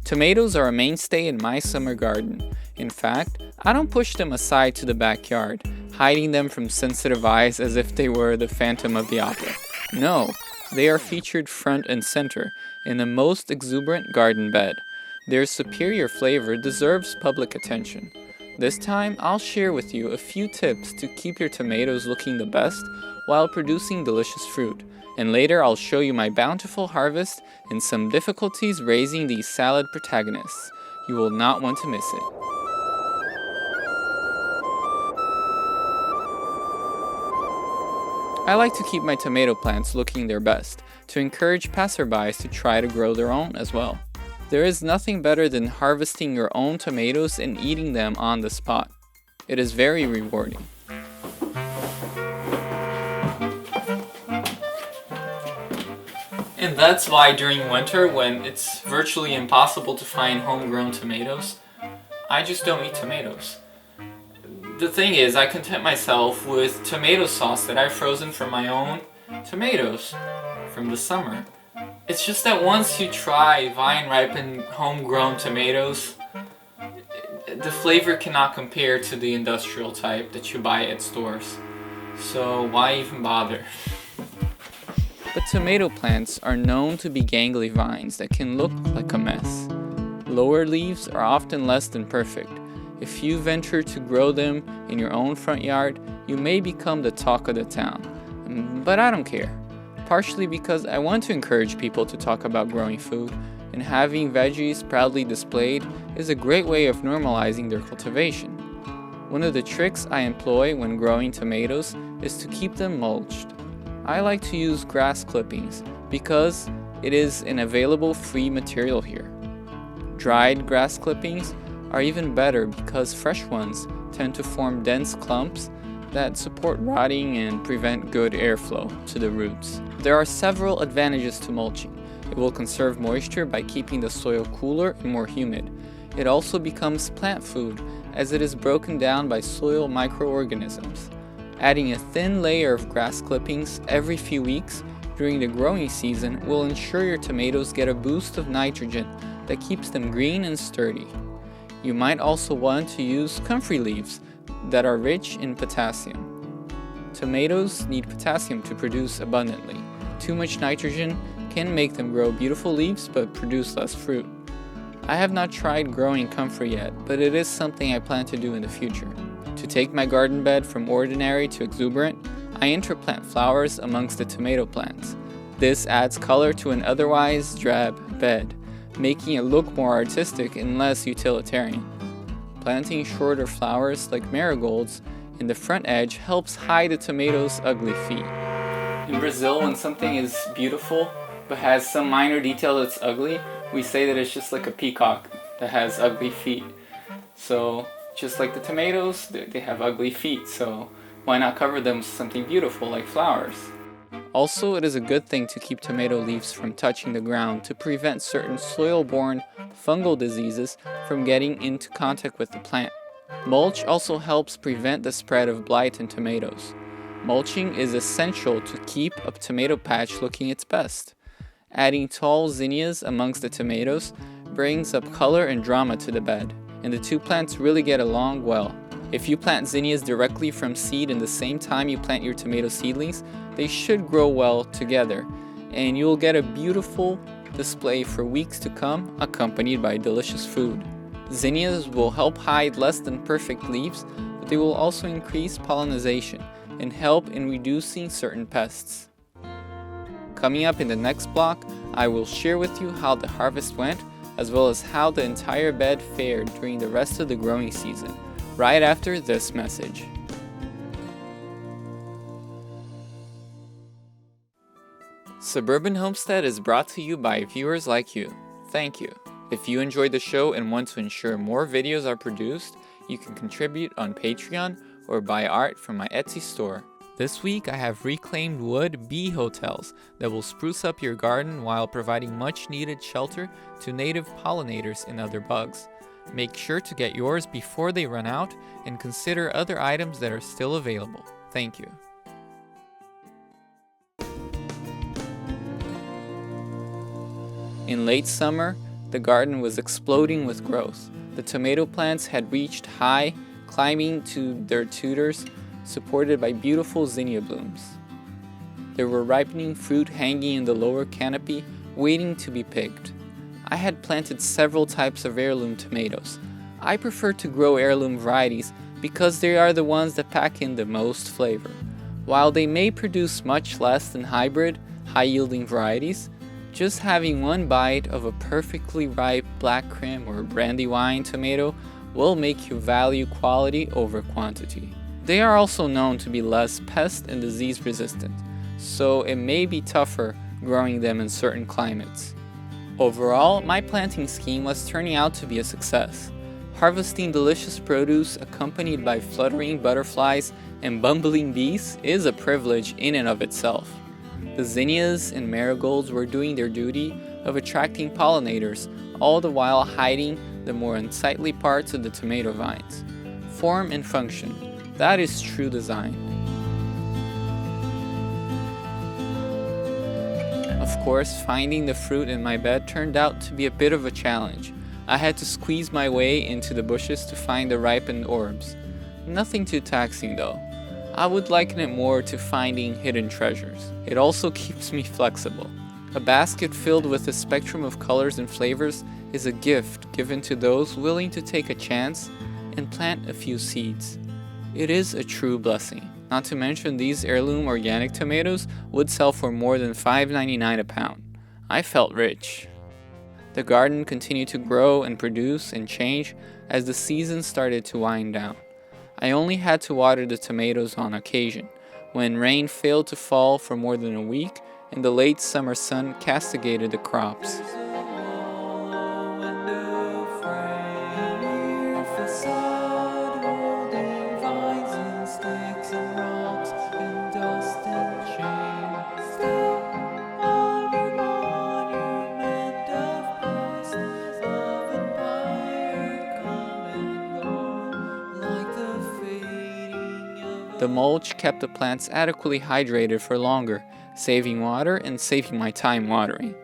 Tomatoes are a mainstay in my summer garden. In fact, I don't push them aside to the backyard, hiding them from sensitive eyes as if they were the Phantom of the Opera. No, they are featured front and center in the most exuberant garden bed. Their superior flavor deserves public attention. This time, I'll share with you a few tips to keep your tomatoes looking the best while producing delicious fruit. And later, I'll show you my bountiful harvest and some difficulties raising these salad protagonists. You will not want to miss it. I like to keep my tomato plants looking their best, to encourage passerbys to try to grow their own as well. There is nothing better than harvesting your own tomatoes and eating them on the spot. It is very rewarding. And that's why during winter, when it's virtually impossible to find homegrown tomatoes, I just don't eat tomatoes. The thing is, I content myself with tomato sauce that I've frozen from my own tomatoes from the summer. It's just that once you try vine-ripened homegrown tomatoes, the flavor cannot compare to the industrial type that you buy at stores. So why even bother? But tomato plants are known to be gangly vines that can look like a mess. Lower leaves are often less than perfect. If you venture to grow them in your own front yard, you may become the talk of the town. But I don't care. Partially because I want to encourage people to talk about growing food, and having veggies proudly displayed is a great way of normalizing their cultivation. One of the tricks I employ when growing tomatoes is to keep them mulched. I like to use grass clippings because it is an available free material here. Dried grass clippings are even better because fresh ones tend to form dense clumps that support rotting and prevent good airflow to the roots. There are several advantages to mulching. It will conserve moisture by keeping the soil cooler and more humid. It also becomes plant food as it is broken down by soil microorganisms. Adding a thin layer of grass clippings every few weeks during the growing season will ensure your tomatoes get a boost of nitrogen that keeps them green and sturdy. You might also want to use comfrey leaves that are rich in potassium. Tomatoes need potassium to produce abundantly. Too much nitrogen can make them grow beautiful leaves but produce less fruit. I have not tried growing comfrey yet, but it is something I plan to do in the future. To take my garden bed from ordinary to exuberant, I interplant flowers amongst the tomato plants. This adds color to an otherwise drab bed, making it look more artistic and less utilitarian. Planting shorter flowers like marigolds in the front edge helps hide the tomatoes' ugly feet. In Brazil, when something is beautiful but has some minor detail that's ugly, we say that it's just like a peacock that has ugly feet. So just like the tomatoes, they have ugly feet, so why not cover them with something beautiful like flowers? Also, it is a good thing to keep tomato leaves from touching the ground to prevent certain soil-borne fungal diseases from getting into contact with the plant. Mulch also helps prevent the spread of blight in tomatoes. Mulching is essential to keep a tomato patch looking its best. Adding tall zinnias amongst the tomatoes brings up color and drama to the bed, and the two plants really get along well. If you plant zinnias directly from seed in the same time you plant your tomato seedlings, they should grow well together, and you'll get a beautiful display for weeks to come, accompanied by delicious food. Zinnias will help hide less than perfect leaves, but they will also increase pollination and help in reducing certain pests. Coming up in the next block, I will share with you how the harvest went, as well as how the entire bed fared during the rest of the growing season, right after this message. Suburban Homestead is brought to you by viewers like you. Thank you. If you enjoyed the show and want to ensure more videos are produced, you can contribute on Patreon or buy art from my Etsy store. This week I have reclaimed wood bee hotels that will spruce up your garden while providing much needed shelter to native pollinators and other bugs. Make sure to get yours before they run out and consider other items that are still available. Thank you. In late summer, the garden was exploding with growth. The tomato plants had reached high, climbing to their tutors, supported by beautiful zinnia blooms. There were ripening fruit hanging in the lower canopy, waiting to be picked. I had planted several types of heirloom tomatoes. I prefer to grow heirloom varieties because they are the ones that pack in the most flavor. While they may produce much less than hybrid, high-yielding varieties, just having one bite of a perfectly ripe black crim or brandywine tomato will make you value quality over quantity. They are also known to be less pest and disease resistant, so it may be tougher growing them in certain climates. Overall, my planting scheme was turning out to be a success. Harvesting delicious produce accompanied by fluttering butterflies and bumbling bees is a privilege in and of itself. The zinnias and marigolds were doing their duty of attracting pollinators, all the while hiding the more unsightly parts of the tomato vines. Form and function, that is true design. Of course, finding the fruit in my bed turned out to be a bit of a challenge. I had to squeeze my way into the bushes to find the ripened orbs. Nothing too taxing though. I would liken it more to finding hidden treasures. It also keeps me flexible. A basket filled with a spectrum of colors and flavors is a gift given to those willing to take a chance and plant a few seeds. It is a true blessing. Not to mention these heirloom organic tomatoes would sell for more than $5.99 a pound. I felt rich. The garden continued to grow and produce and change as the season started to wind down. I only had to water the tomatoes on occasion, when rain failed to fall for more than a week and the late summer sun castigated the crops. The mulch kept the plants adequately hydrated for longer, saving water and saving my time watering.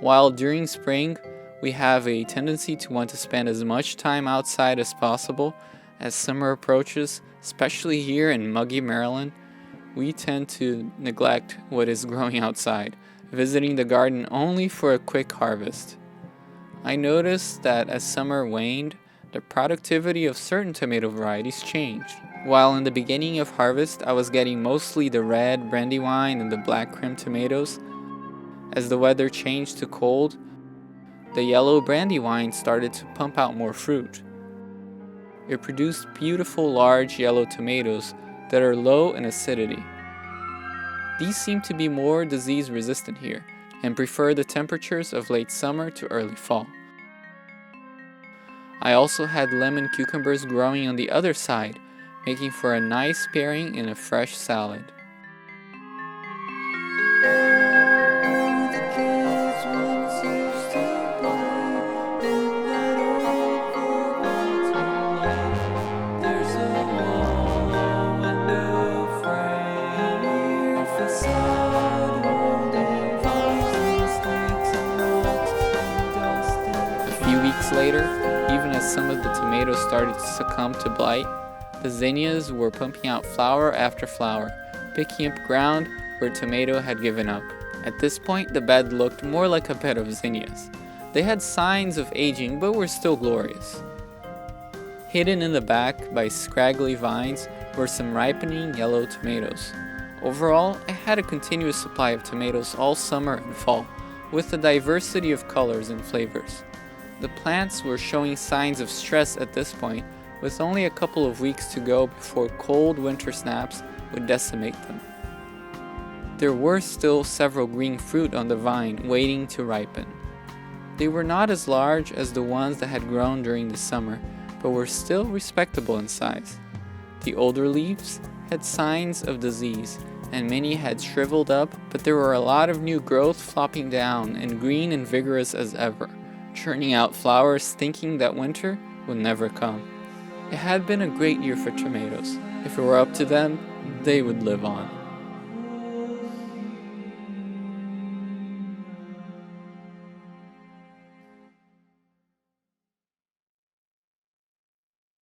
While during spring, we have a tendency to want to spend as much time outside as possible, as summer approaches, especially here in muggy Maryland, we tend to neglect what is growing outside, visiting the garden only for a quick harvest. I noticed that as summer waned, the productivity of certain tomato varieties changed. While in the beginning of harvest I was getting mostly the red brandywine and the black crim tomatoes, as the weather changed to cold, the yellow brandywine started to pump out more fruit. It produced beautiful large yellow tomatoes that are low in acidity. These seem to be more disease resistant here and prefer the temperatures of late summer to early fall. I also had lemon cucumbers growing on the other side, making for a nice pairing in a fresh salad. A few weeks later, even as some of the tomatoes started to succumb to blight, the zinnias were pumping out flower after flower, picking up ground where tomato had given up. At this point, the bed looked more like a bed of zinnias. They had signs of aging, but were still glorious. Hidden in the back by scraggly vines were some ripening yellow tomatoes. Overall, I had a continuous supply of tomatoes all summer and fall, with a diversity of colors and flavors. The plants were showing signs of stress at this point, with only a couple of weeks to go before cold winter snaps would decimate them. There were still several green fruit on the vine waiting to ripen. They were not as large as the ones that had grown during the summer, but were still respectable in size. The older leaves had signs of disease, and many had shriveled up, but there were a lot of new growth flopping down and green and vigorous as ever, churning out flowers thinking that winter would never come. It had been a great year for tomatoes. If it were up to them, they would live on.